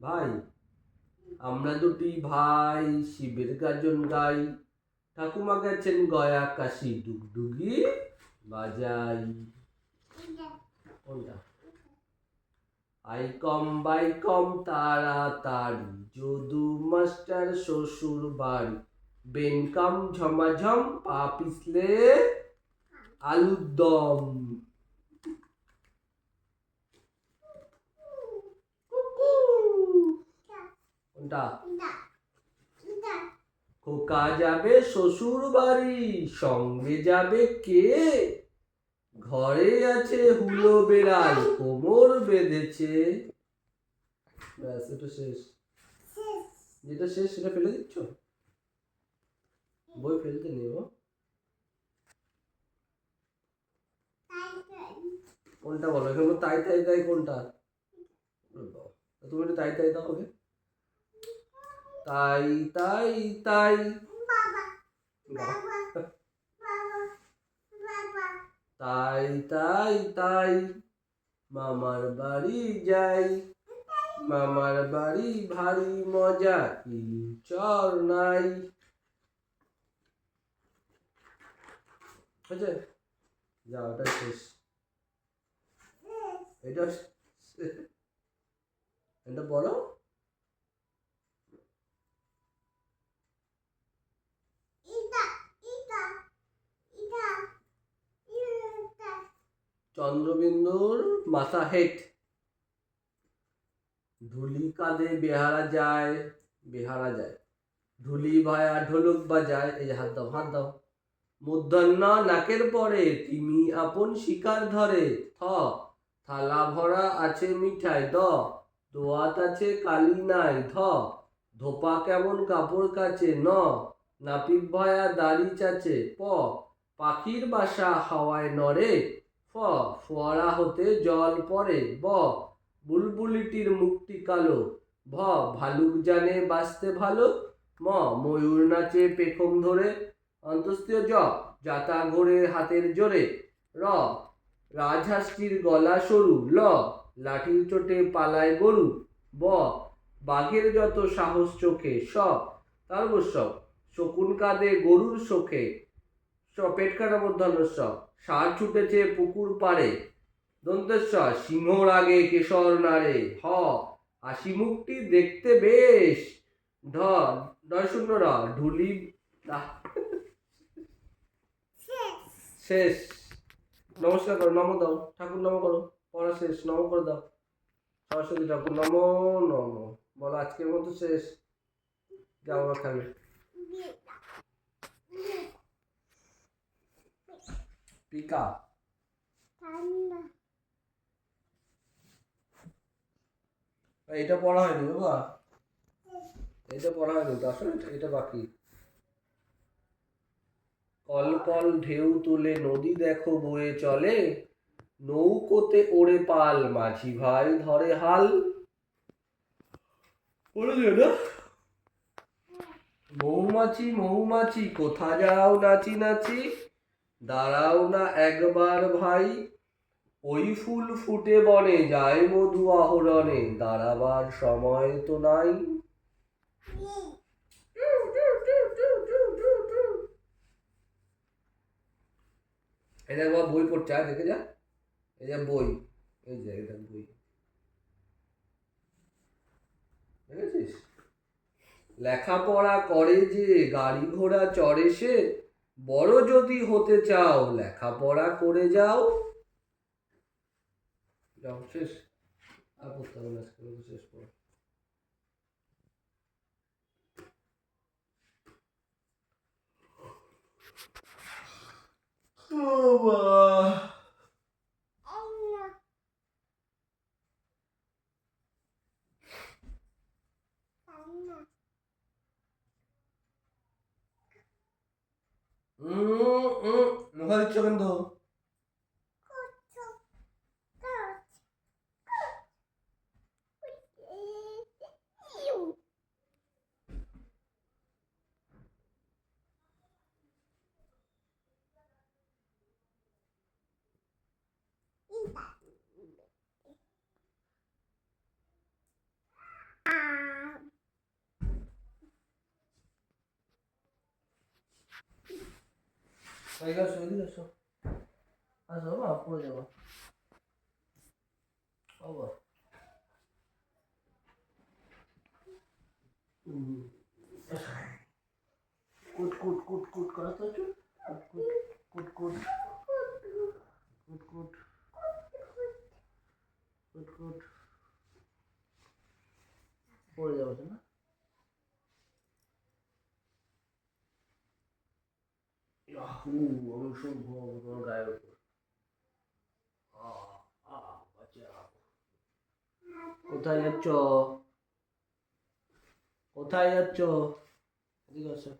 ভাই, আমরা দুটি ভাই শিবের গাজন গাই, ঠাকুমা গেছেন গয়া কাশি, ডুগডুগি বাজাই। কোনটা? আই কম বাই কম তাড়াতাড়ি, যদু মাস্টার শ্বশুর বাড়ি, বেনকাম ঝমাঝম পা পিছলে আলুর দম। কোনটা? খোকা যাবে শ্বশুর বাড়ি, সঙ্গে যাবে কে? ঘরে আছে হুলো বেড়াল, কোমর বেঁধেছে। ব্যাস, এটা শেষ। যেটা শেষ সেটা ফেলে দিচ্ছ? বই ফেলতে নেব। কোনটা বলো এখানে? তাই তাই তাই কোনটা? তুমি একটু তাই তাই দাও ওকে। তাই তাই তাই তাই তাই তাই মামার বাড়ি যাই, মামার বাড়ি ভারী মজা, চর নাই। বুঝছে? যাও, এটা শেষ। এটা এটা বলো। চন্দ্রবিন্দুর মাথা হেট, ধুলি কাঁধে বেহারা যায়, বেহারা যায়, ধুলি ভায়া ঢোলক বাজায়। এই যে হাত দাও, হাত দাও। মূর্ধন্য নাকের পরে, তিমি আপন শিকার ধরে। থ, থালা ভরা আছে মিঠাই। দ, দোয়াত আছে কালি নাই। ধ, ধোপা কেমন কাপড় কাচে। ন, নাপিত ভয়া দাড়ি চাচে। প, পাখির বাসা হাওয়ায় নড়ে। ফ, ফোয়ারা হতে জল পড়ে। ব, বুলবুলিটির মুখটি কালো। ভ, ভালুক জানে বাঁচতে ভালো। ম, ময়ূর নাচে পেখম ধরে। অন্তস্তীয় জ, জাতা ঘোরে হাতের জোরে। র, রাজহাঁসটির গলা সরু। ল, লাঠির চোটে পালায় গরু। ব, বাঘের যত সাহস চোখে। স, তারবস্য, শকুন কাঁদে গরুর শোকে। স, পেট কাটা মধ্যাহ্ন স, ষাঁড় ছুটেছে পুকুর পাড়ে। দন্তেশ্বর, সিংহর আগে কেশর নাড়ে। হ, হাসি মুখটি দেখতে বেশ। ঢ, ডয় শূন্য র, ঢুলি। শেষ। নমস্কার করো, নম দাও, ঠাকুর নম করো। পড়া শেষ, নম করে দাও। সরস্বতী ঠাকুর নম। নম বলো, আজকের মতো শেষ। যাও আবার খাবে। পিকা। এটা পড়া হয়নি বাবা, এটা পড়া হয়নি তো, আসলে এটা বাকি। কল কল ঢেউ তুলে নদী দেখো বয়ে চলে, নৌকোতে ওড়ে পাল, মাঝি ভাই ধরে হাল। পড়ে দিও না। মৌমাছি মৌমাছি কোথা যাও নাচি নাচি, দাঁড়াও না একবার ভাই, ওই ফুল ফুটে বনে যায় মধু আহরণে, দাঁড়াবার সময় তো নাই। এটা একবার বই পড়ছে, দেখে যা। এই যে বই, এই যে এটা বই, দেখেছিস? লেখাপড়া করে যে, গাড়ি ঘোড়া চড়ে সে, বড় যদি হতে চাও লেখাপড়া করে যাও। যাও, শেষ। আর পড়তে হবে না, শেষ পড়ো। মুখা দিচ্ছ কিন্তু। এদিকে আসো, এদিকে আসো। আসো বাবা, পড়ে যাবো বাবা। কুট কুট কুট কুট করো তো একটু। কুট কুট কুট কুট কুট কুট। পড়ে যাবো না। আমি সব ঘুমাবো তোমার গায়ের উপর। বাঁচাও। কোথায় যাচ্ছ? কোথায় যাচ্ছ? এদিকে আসো।